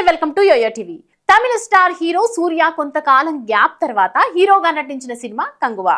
Welcome to YoYo TV. Tamil star hero Suriya కొంతకాలం gap తర్వాత హీరోగా నటించిన సినిమా కంగువా.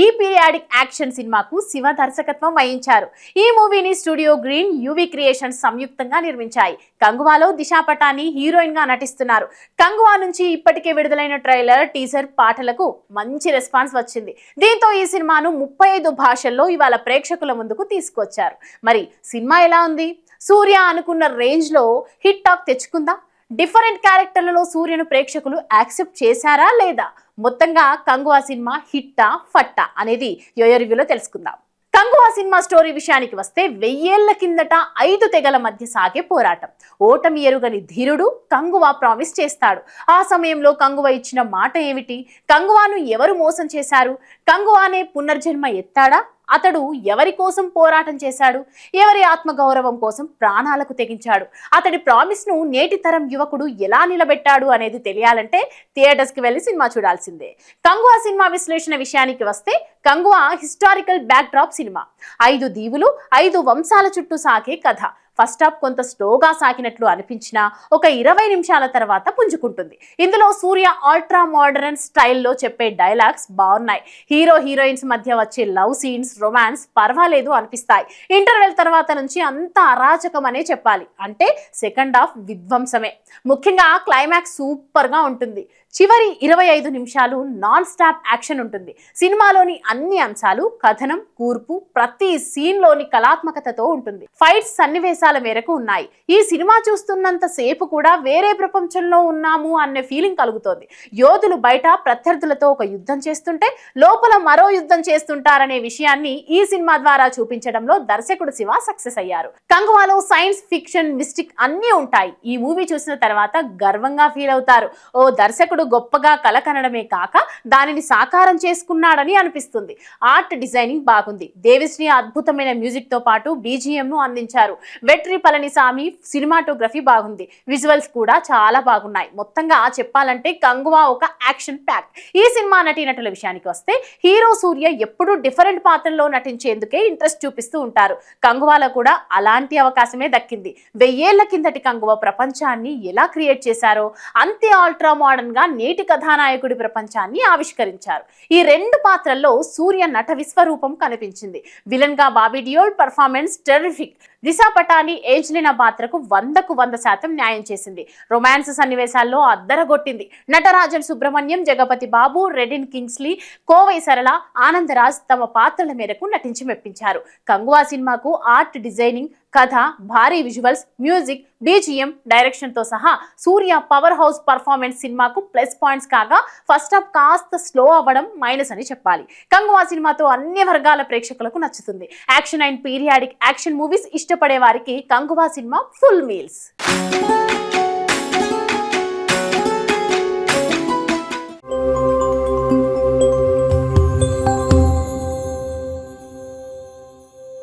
ఈ పీరియాడిక్ యాక్షన్ సినిమాకు శివ దర్శకత్వం వహించారు. ఈ మూవీని స్టూడియో గ్రీన్, యువి క్రియేషన్స్ సంయుక్తంగా నిర్మించాయి. కంగువాలో దిశా పటాని హీరోయిన్ గా నటిస్తున్నారు. కంగువా నుంచి ఇప్పటికే విడుదలైన ట్రైలర్, టీజర్, పాటలకు మంచి రెస్పాన్స్ వచ్చింది. దీంతో ఈ సినిమాను 35 భాషల్లో ఇవాళ ప్రేక్షకుల ముందుకు తీసుకొచ్చారు. మరి సినిమా ఎలా ఉంది? సూర్య అనుకున్న రేంజ్ లో హిట్ టాక్ తెచ్చుకుందా? డిఫరెంట్ క్యారెక్టర్లలో సూర్యను ప్రేక్షకులు యాక్సెప్ట్ చేశారా లేదా? మొత్తంగా కంగువా సినిమా హిట్టా ఫట్టా అనేది యోయో రివ్యూలో తెలుసుకుందాం. కంగువా సినిమా స్టోరీ విషయానికి వస్తే 1000 ఏళ్ల కిందట 5 తెగల మధ్య సాగే పోరాటం. ఓటమి ఎరుగని ధీరుడు కంగువా ప్రామిస్ చేస్తాడు. ఆ సమయంలో కంగువా ఇచ్చిన మాట ఏమిటి? కంగువాను ఎవరు మోసం చేశారు? కంగువానే పునర్జన్మ ఎత్తాడా? అతడు ఎవరి కోసం పోరాటం చేశాడు? ఎవరి ఆత్మగౌరవం కోసం ప్రాణాలకు తెగించాడు? అతడి ప్రామిస్ ను నేటి తరం యువకుడు ఎలా నిలబెట్టాడు అనేది తెలియాలంటే థియేటర్స్ కి వెళ్లి సినిమా చూడాల్సిందే. కంగువా సినిమా విశ్లేషణ విషయానికి వస్తే Kanguva historical back drop cinema. 5 దీవులు, 5 వంశాల చుట్టూ సాగే కథ. ఫస్ట్ హాఫ్ కొంత స్లోగా సాగినట్లు అనిపించినా ఒక 20 నిమిషాల తర్వాత పుంజుకుంటుంది. ఇందులో సూర్య అల్ట్రా మోడర్న్ స్టైల్లో చెప్పే డైలాగ్స్ బాగున్నాయి. హీరో హీరోయిన్స్ మధ్య వచ్చే లవ్ సీన్స్, రొమాన్స్ పర్వాలేదు అనిపిస్తాయి. ఇంటర్వెల్ తర్వాత నుంచి అంత అరాచకం అనే చెప్పాలి. అంటే సెకండ్ హాఫ్ విధ్వంసమే. ముఖ్యంగా క్లైమాక్స్ సూపర్ గా ఉంటుంది. చివరి 25 నిమిషాలు నాన్ స్టాప్ యాక్షన్ ఉంటుంది. సినిమాలోని అన్ని అంశాలు, కథనం, కూర్పు, ప్రతి సీన్ లోని కళాత్మకతతో ఉంటుంది. ఫైట్స్ సన్నివేశాల మేరకు ఉన్నాయి. ఈ సినిమా చూస్తున్నంత సేపు కూడా వేరే ప్రపంచంలో ఉన్నాము అనే ఫీలింగ్ కలుగుతోంది. యోధులు బయట ప్రత్యర్థులతో ఒక యుద్ధం చేస్తుంటే లోపల మరో యుద్ధం చేస్తుంటారనే విషయాన్ని ఈ సినిమా ద్వారా చూపించడంలో దర్శకుడు శివ సక్సెస్ అయ్యారు. కంగువాలో సైన్స్ ఫిక్షన్, మిస్టిక్ అన్నీ ఉంటాయి. ఈ మూవీ చూసిన తర్వాత గర్వంగా ఫీల్ అవుతారు. ఓ దర్శకుడు గొప్పగా కల కనడమే కాక దానిని సాకారం చేసుకున్నాడని అనిపిస్తుంది. ఆర్ట్ డిజైనింగ్ బాగుంది. దేవిశ్రీ అద్భుతమైన మ్యూజిక్ తో పాటు బీజిఎం ను అందించారు. వెట్రి పళనిసామి సినిమాటోగ్రఫీ బాగుంది. విజువల్స్ కూడా చాలా బాగున్నాయి. మొత్తంగా చెప్పాలంటే కంగువా ఒక యాక్షన్ ప్యాక్. ఈ సినిమా నటీనటుల విషయానికి వస్తే హీరో సూర్య ఎప్పుడూ డిఫరెంట్ పాత్రల్లో నటించేందుకే ఇంట్రెస్ట్ చూపిస్తూ ఉంటారు. కంగువాలో కూడా అలాంటి అవకాశమే దక్కింది. 1000 ఏళ్ల కిందటి కంగువా ప్రపంచాన్ని ఎలా క్రియేట్ చేశారో అంతే అల్ట్రా మోడర్న్ గా నేటి కథానాయకుడి ప్రపంచాన్ని ఆవిష్కరించారు. ఈ 2 పాత్రల్లో సూర్య నట విశ్వరూపం కనిపించింది. విలన్ గా Bobby Deol performance terrific. Disha Patani Angelina పాత్రకు 100కు 100% న్యాయం చేసింది. రొమాన్స్ సన్నివేశాల్లో అద్దరగొట్టింది. నటరాజన్ సుబ్రహ్మణ్యం, జగపతి బాబు, రెడిన్ కింగ్స్లీ, కోవై సరళ, ఆనందరాజ్ తమ పాత్రల మేరకు నటించి మెప్పించారు. కంగువా సినిమాకు ఆర్ట్ డిజైనింగ్, కథ, భారీ విజువల్స్, మ్యూజిక్, బీజిఎం, డైరెక్షన్ తో సహా సూర్య పవర్ హౌస్ పర్ఫార్మెన్స్ సినిమాకు ప్లస్ పాయింట్స్ కాగా ఫస్ట్ హాఫ్ కాస్త స్లో అవ్వడం మైనస్ అని చెప్పాలి. కంగువా సినిమాతో అన్ని వర్గాల ప్రేక్షకులకు నచ్చుతుంది. Action and periodic action movies ఇష్టపడే వారికి కంగువా సినిమా ఫుల్ మీల్స్.